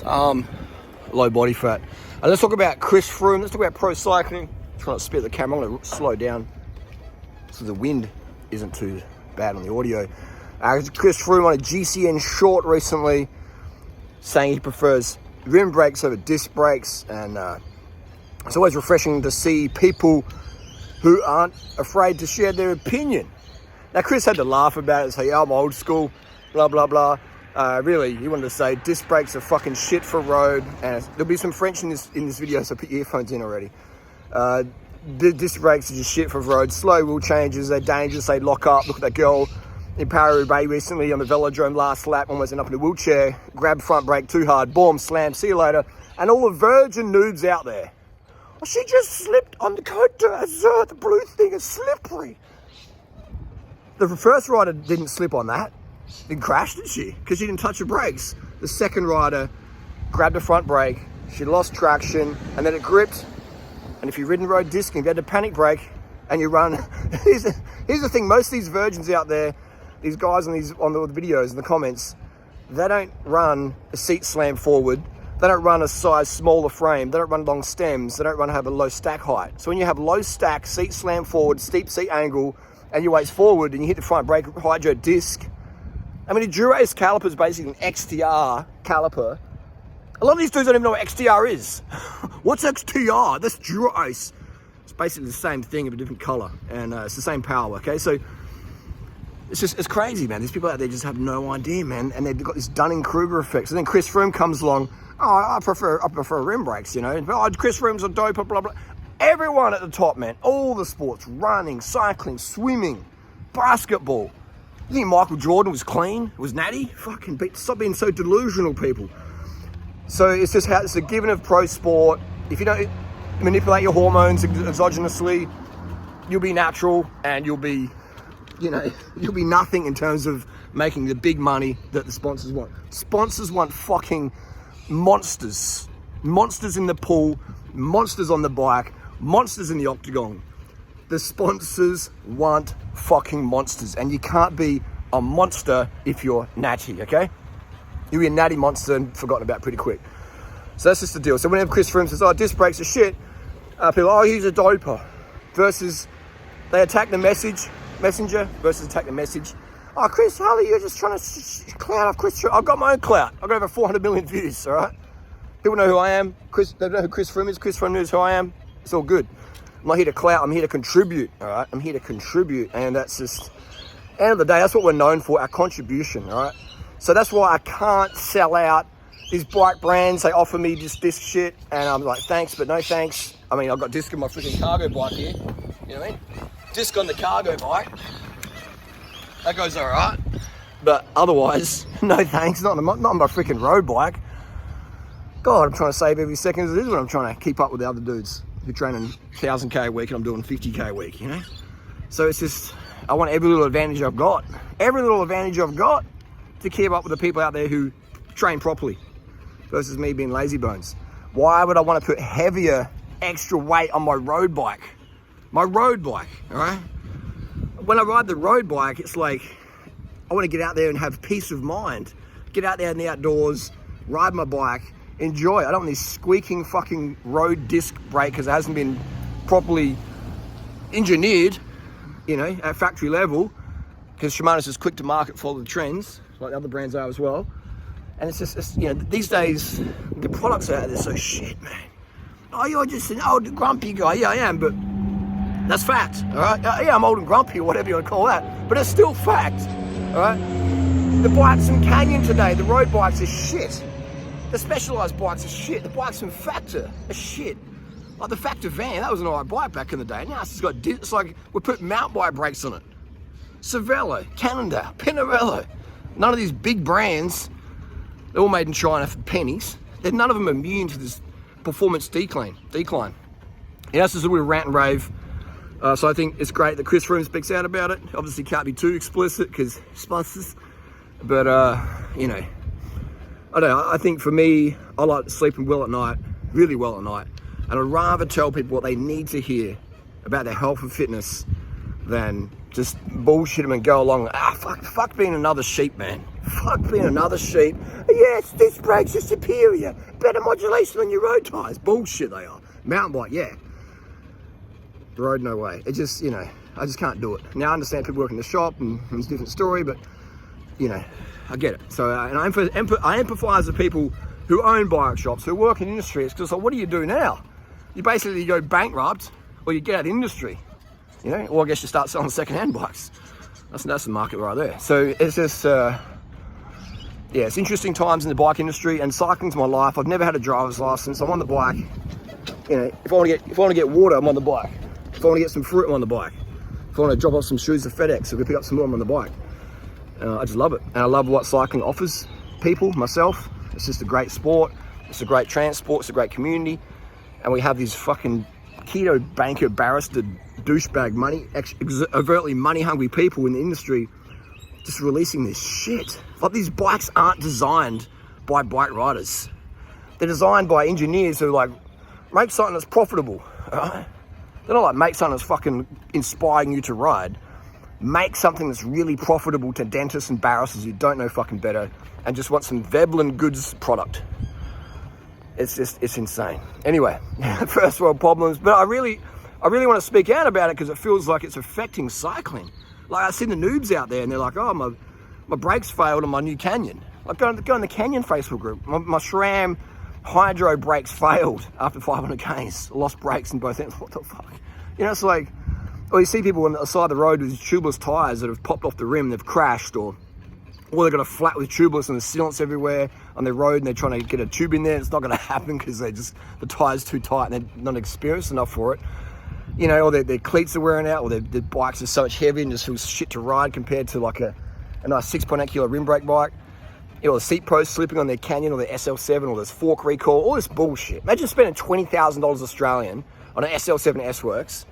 Low body fat. And let's talk about Chris Froome. Let's talk about pro cycling. Try not to spit the camera. I'm going to slow down so the wind isn't too bad on the audio. Chris Froome on a GCN short recently, saying he prefers rim brakes over disc brakes, and it's always refreshing to see people who aren't afraid to share their opinion. Now, Chris had to laugh about it and say, yeah, I'm old school, blah, blah, blah. Really, he wanted to say disc brakes are fucking shit for road, and there'll be some French in this video, so put your earphones in already. The disc brakes are just shit for road. Slow wheel changes, they're dangerous, they lock up. Look at that girl in Paris-Roubaix recently on the velodrome last lap, almost ended up in a wheelchair, grabbed front brake too hard, boom, slam, see you later. And all the virgin noobs out there, oh, she just slipped on the Côte d'Azur, the blue thing is slippery. The first rider didn't slip on that, didn't crash, did she? Because she didn't touch her brakes. The second rider grabbed the front brake, she lost traction, and then it gripped. And if you've ridden road discing, if you had to panic brake and you run, here's the thing, most of these virgins out there, these guys on the videos in the comments, they don't run a seat slam forward, they don't run a size smaller frame, they don't run long stems, they don't have a low stack height. So when you have low stack, seat slam forward, steep seat angle, and you weight forward and you hit the front brake hydro disc, I mean, a Dura-Ace caliper is basically an XTR caliper. A lot of these dudes don't even know what XTR is. What's XTR? That's Dura-Ace. It's basically the same thing of a different color, and it's the same power, okay? So it's crazy, man. These people out there just have no idea, man, and they've got this Dunning-Kruger effect. So then Chris Froome comes along, oh, I prefer rim brakes, you know? Oh, Chris Froome's a dope, blah, blah. Everyone at the top, man, all the sports, running, cycling, swimming, basketball. You think Michael Jordan was clean, was natty? Fucking stop being so delusional, people. So it's just how it's a given of pro sport. If you don't manipulate your hormones exogenously, you'll be natural and you'll be nothing in terms of making the big money that the sponsors want. Sponsors want fucking monsters. Monsters in the pool, monsters on the bike, monsters in the octagon. The sponsors want fucking monsters, and you can't be a monster if you're natty, okay? You'll be a natty monster and forgotten about pretty quick. So that's just the deal. So whenever Chris Froome says, oh, disc brakes are shit, people, oh, he's a doper. Versus, they attack the messenger versus attack the message. Oh, Chris Harley, you're just trying to clout off Chris. I've got my own clout. I've got over 400 million views, all right? People know who I am. They know who Chris Froome is. Chris Froome knows who I am. It's all good. I'm not here to clout, I'm here to contribute, all right? I'm here to contribute, and that's just, end of the day, that's what we're known for, our contribution, all right? So that's why I can't sell out these bike brands. They offer me just disc shit, and I'm like, thanks, but no thanks. I mean, I've got disc on my freaking cargo bike here, you know what I mean? Disc on the cargo bike, that goes all right. But otherwise, no thanks, not on my freaking road bike. God, I'm trying to save every second as it is when I'm trying to keep up with the other dudes who training 1,000K a week and I'm doing 50K a week, you know? So it's just, I want every little advantage I've got to keep up with the people out there who train properly versus me being lazy bones. Why would I want to put heavier, extra weight on my road bike? My road bike, all right? When I ride the road bike, it's like, I want to get out there and have peace of mind. Get out there in the outdoors, ride my bike, enjoy. I don't want this squeaking fucking road disc brake because it hasn't been properly engineered, you know, at factory level, because Shimano's just quick to market, follow the trends, like the other brands are as well. And it's just, you know, these days, the products out there are so shit, man. Oh, you're just an old grumpy guy. Yeah, I am, but that's fact, all right? Yeah, I'm old and grumpy, or whatever you want to call that, but it's still fact, all right? The bikes in Canyon today, the road bikes are shit. The specialised bikes are shit. The bikes from Factor are shit. Like the Factor van, that was an alright bike back in the day. Now it's like we put mountain bike brakes on it. Cervelo, Cannondale, Pinarello. None of these big brands, they're all made in China for pennies. None of them are immune to this performance decline. Yeah, this is a little rant and rave. So I think it's great that Chris Froome speaks out about it. Obviously can't be too explicit because sponsors. But, you know, I don't know, I think for me, I like sleeping well at night, really well at night. And I'd rather tell people what they need to hear about their health and fitness than just bullshit them and go along, fuck being another sheep, man. Fuck being another sheep. Yes, this brakes are superior. Better modulation on your road tyres. Bullshit they are. Mountain bike, yeah. Road, no way. It just, you know, I just can't do it. Now I understand people work in the shop and it's a different story, but, you know, I get it. So, and I empathise with people who own bike shops, who work in industry. It's just like, what do you do now? You basically go bankrupt or you get out of the industry, you know, or I guess you start selling second-hand bikes. That's the market right there. So it's just, yeah, it's interesting times in the bike industry, and cycling's my life. I've never had a driver's license. I'm on the bike. You know, if I want to get water, I'm on the bike. If I want to get some fruit, I'm on the bike. If I want to drop off some shoes to FedEx, or go pick up some more, I'm on the bike. I just love it, and I love what cycling offers people, myself. It's just a great sport. It's a great transport. It's a great community, and we have these fucking keto banker barrister douchebag money, overtly money-hungry people in the industry just releasing this shit. Like, these bikes aren't designed by bike riders. They're designed by engineers who, like, make something that's profitable, right? They're not like, make something that's fucking inspiring you to ride. Make something that's really profitable to dentists and barristers who don't know fucking better and just want some Veblen goods product. It's insane. Anyway, first world problems, but I really want to speak out about it because it feels like it's affecting cycling. Like, I see the noobs out there and they're like, oh, my brakes failed on my new Canyon. Like, go in the Canyon Facebook group. My SRAM hydro brakes failed after 500 Ks. Lost brakes in both ends. What the fuck? You know, it's like, or you see people on the side of the road with tubeless tyres that have popped off the rim, they've crashed, or they've got a flat with tubeless and there's sealants everywhere on their road and they're trying to get a tube in there. It's not going to happen because the tyre's too tight and they're not experienced enough for it. You know, or their cleats are wearing out, or their bikes are so much heavy and just feels shit to ride compared to like a nice 6.8 kilo rim brake bike. You know, the seat post slipping on their Canyon or their SL7, or this fork recall, all this bullshit. Imagine spending $20,000 Australian on an SL7 S-Works,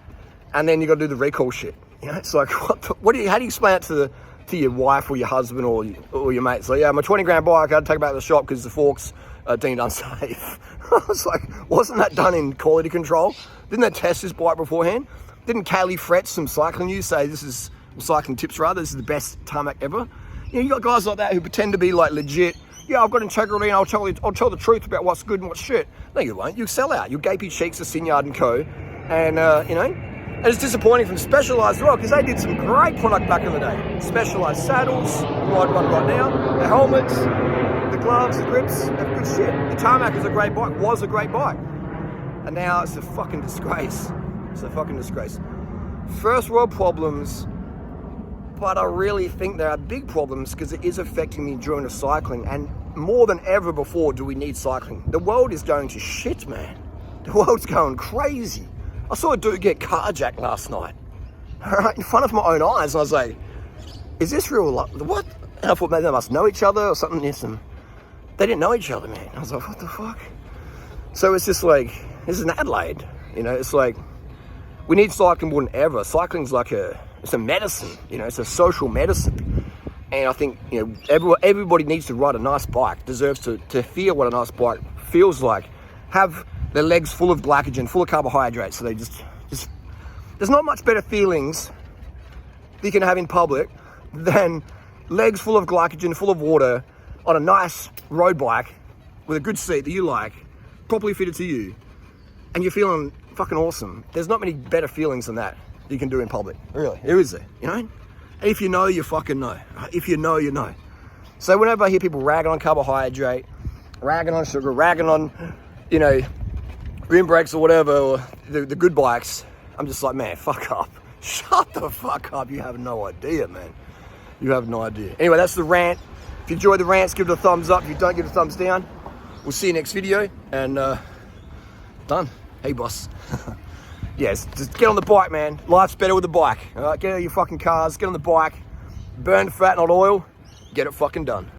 and then you got to do the recall shit. You know, it's like, how do you explain it to your wife or your husband or your mates? Like, yeah, my 20 grand bike, I had to take it back to the shop because the forks are deemed unsafe. I was like, wasn't that done in quality control? Didn't they test this bike beforehand? Didn't Kaylee Fretz from Cycling News say this is Cycling Tips rather? This is the best tarmac ever. You know, you got guys like that who pretend to be like legit. Yeah, I've got integrity and I'll tell the truth about what's good and what's shit. No, you won't. You sell out. You gapey cheeks of Sinyard and Co. And you know, and it's disappointing from Specialized as well because they did some great product back in the day. Specialized saddles, ride one right now. The helmets, the gloves, the grips, they're good shit. The tarmac is a great bike. Was a great bike. And now it's a fucking disgrace. It's a fucking disgrace. First world problems, but I really think there are big problems because it is affecting the enjoyment of cycling, and more than ever before do we need cycling. The world is going to shit, man. The world's going crazy. I saw a dude get carjacked last night, right, in front of my own eyes, and I was like, is this real life? What? And I thought maybe they must know each other or something. They didn't know each other, man. I was like, what the fuck? So it's just like, this is in Adelaide, you know, it's like, we need cycling more than ever. Cycling's like it's a medicine, you know, it's a social medicine. And I think, you know, everybody needs to ride a nice bike, deserves to feel what a nice bike feels like. Have their legs full of glycogen, full of carbohydrates, so they just there's not much better feelings that you can have in public than legs full of glycogen, full of water, on a nice road bike with a good seat that you like, properly fitted to you, and you're feeling fucking awesome. There's not many better feelings than that you can do in public. Really, there is there, you know? And if you know, you fucking know. If you know, you know. So whenever I hear people ragging on carbohydrate, ragging on sugar, ragging on, you know, rim brakes or whatever, or the good bikes, I'm just like, man, fuck up. Shut the fuck up. You have no idea, man. You have no idea. Anyway, that's the rant. If you enjoyed the rants, give it a thumbs up. If you don't, give it a thumbs down. We'll see you next video, and done. Hey, boss. Yes, just get on the bike, man. Life's better with the bike. All right, get out of your fucking cars, get on the bike, burn fat, not oil, get it fucking done.